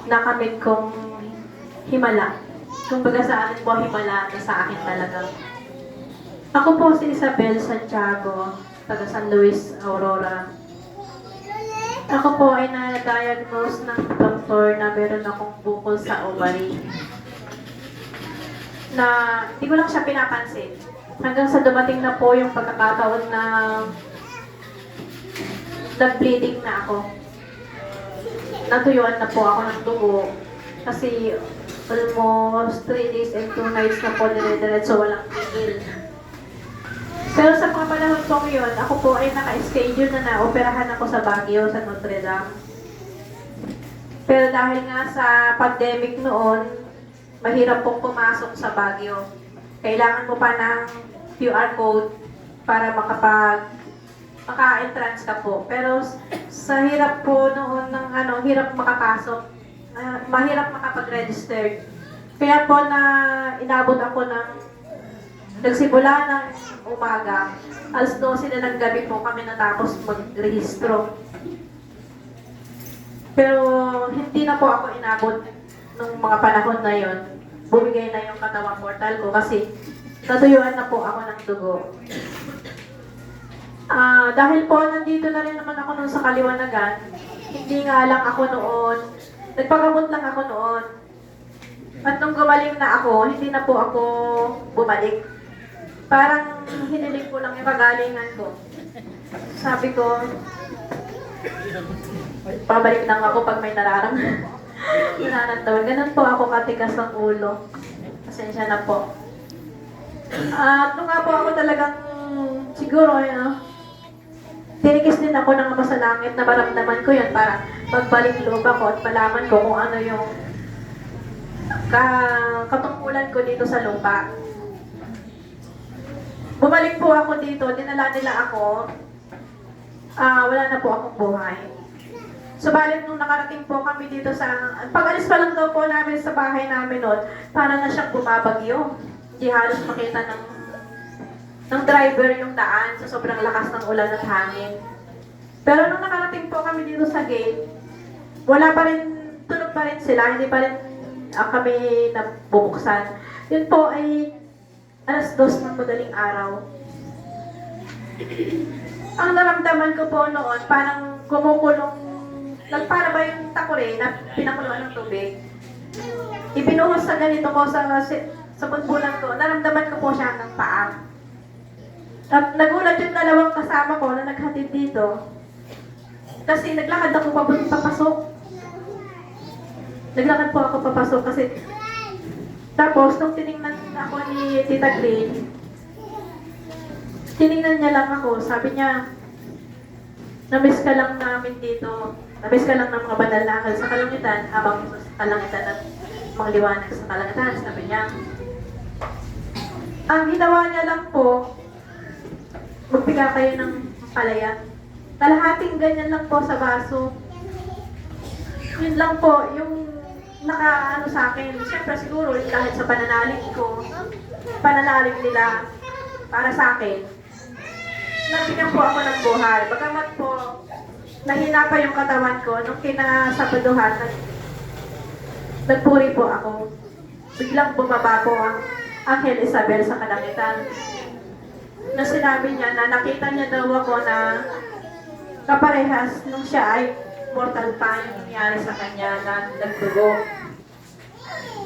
nakamit kong himala. Kumbaga sa akin po, himala na sa akin talaga. Ako po si Isabel Santiago, taga San Luis, Aurora. Ako po ay na-diagnose ng doktor na meron akong bukol sa ovary. Na hindi ko lang siya pinapansin. Hanggang sa dumating na po yung pagkakataon na nag-bleeding na ako. Natuyuan na po ako ng dugo. Kasi almost 3 days and 2 nights na po dire-diretso walang tigil. Pero sa mga panahon po yun, ako po ay naka-schedule na na-operahan ako sa Baguio, sa Notre Dame. Pero dahil nga sa pandemic noon, mahirap pong pumasok sa Baguio. Kailangan mo pa ng QR code para maka-entrance ka po. Pero sa hirap po noon ng hirap makapasok, mahirap makapag-register. Kaya po na inabot ako ng nagsimula ng umaga, alas 12 na ng gabi po kami natapos mag-rehistro. Pero hindi na po ako inabot nung mga panahon na yon. Bumigay na yung katawang portal ko kasi natuyuan na po ako ng dugo. Dahil po nandito na rin naman ako noon sa Kaliwanagan, hindi nga lang ako noon, nagpagamot lang ako noon. At nung gumaling na ako, hindi na po ako bumalik. Parang hiniling ko lang yung kagalingan ko. Sabi ko, pabalik lang ako pag may nararamdaman. Ganun po ako katigas ng ulo. Pasensya na po. At nung nga po ako talagang siguro, tinikis din ako ng Ama sa Langit na maramdaman ko yun para magbalik loob ako at malaman ko kung ano yung katungkulan ko dito sa lupa. Bumalik po ako dito, dinala nila ako, wala na po akong buhay. Subalit nung nakarating po kami dito pag-alis pa lang daw po namin sa bahay namin noon, para na siyang bumabagyo. Hindi halos makita ng driver yung daan sa sobrang lakas ng ulan at hangin. Pero nung nakarating po kami dito sa gate, wala pa rin, tunog pa rin sila, hindi pa rin kami nabubuksan. Yun po ay alas 2 ng madaling araw. Ang naramdaman ko po noon, parang kumukulong, para ba yung takore na pinakuluan ng tubig. Ibinuhos sa ganito ko sa bunbulan ko, naramdaman ko po siya ng paa. At nagulat yung dalawang kasama ko na naghatid dito. Kasi naglakad ako papasok. Naglakad po ako papasok kasi tapos, nung tinignan ako ni Tita Green, tinignan niya lang ako. Sabi niya, namiss ka lang namin dito. Namiss ka lang ng mga banal na anghel sa kalangitan, habang sa kalangitan at mga liwanag sa kalangitan. Sabi niya, ang ginawa niya lang po, magpiga kayo ng palaya. Kalahating ganyan lang po sa baso. Yun lang po, yung naka sa akin. Siyempre siguro dahil sa pananalig nila para sa akin, nabigyan po ako ng buhay. Bagamat po, nahina pa yung katawan ko, nung kinasabaduhan, nagpuri po ako. Biglang bumaba po ang Anghel Isabel sa kalangitan. Na sinabi niya na nakita niya daw ako na kaparehas nung siya ay mortal pa yung nangyari sa kanya na nagdugo.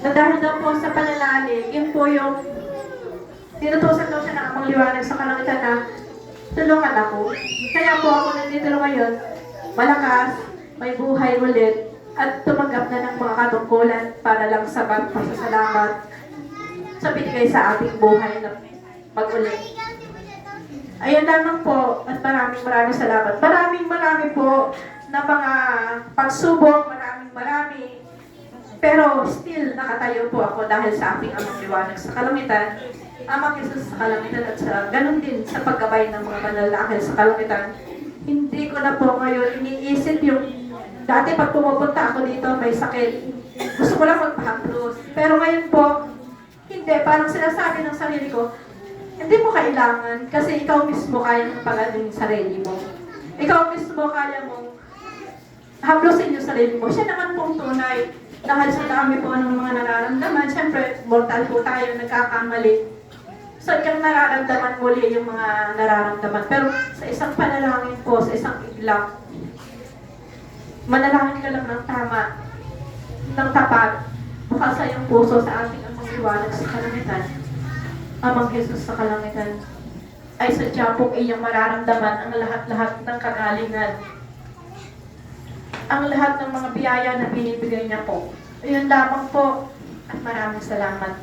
Na dahil daw po sa pananalig, yun po yung tinutusan daw siya ng Amang Liwanag sa kalangitan na tulungan ako. Kaya po ako nandito ngayon, malakas, may buhay ulit, at tumanggap na ng mga katungkulan para lang sa pasasalamat sa binigay sa ating buhay na mag-ulit. Ayan lamang po, at maraming salamat. Maraming po na mga pagsubok, marami. Pero still, nakatayo po ako dahil sa ating Amang Liwanag sa kalangitan, Amang Jesus sa kalangitan, at sa ganun din sa paggabay ng mga banal na anghel sa kalangitan. Hindi ko na po ngayon iniisip yung dati pag pumupunta ako dito may sakit. Gusto ko lang magpahaplos. Pero ngayon po, hindi. Parang sinasabi ng sarili ko, hindi mo kailangan kasi ikaw mismo kaya ng pagaling sarili mo. Ikaw mismo kaya mong haplusin yung sarili mo. Siya naman pong tunay. Dahil sa dami po ng mga nararamdaman, siyempre, mortal po tayo, nagkakamali. Sadyang nararamdaman muli yung mga nararamdaman. Pero sa isang panalangin po, sa isang iglap, manalangin ka lang ng tama, ng tapat, baka sa iyong puso sa ating amang liwanag sa kalangitan, Amang Jesus sa kalangitan, ay sadya pong iyong mararamdaman ang lahat-lahat ng kagalingan, ang lahat ng mga biyaya na binibigay niya po. Ayun lamang po, at maraming salamat.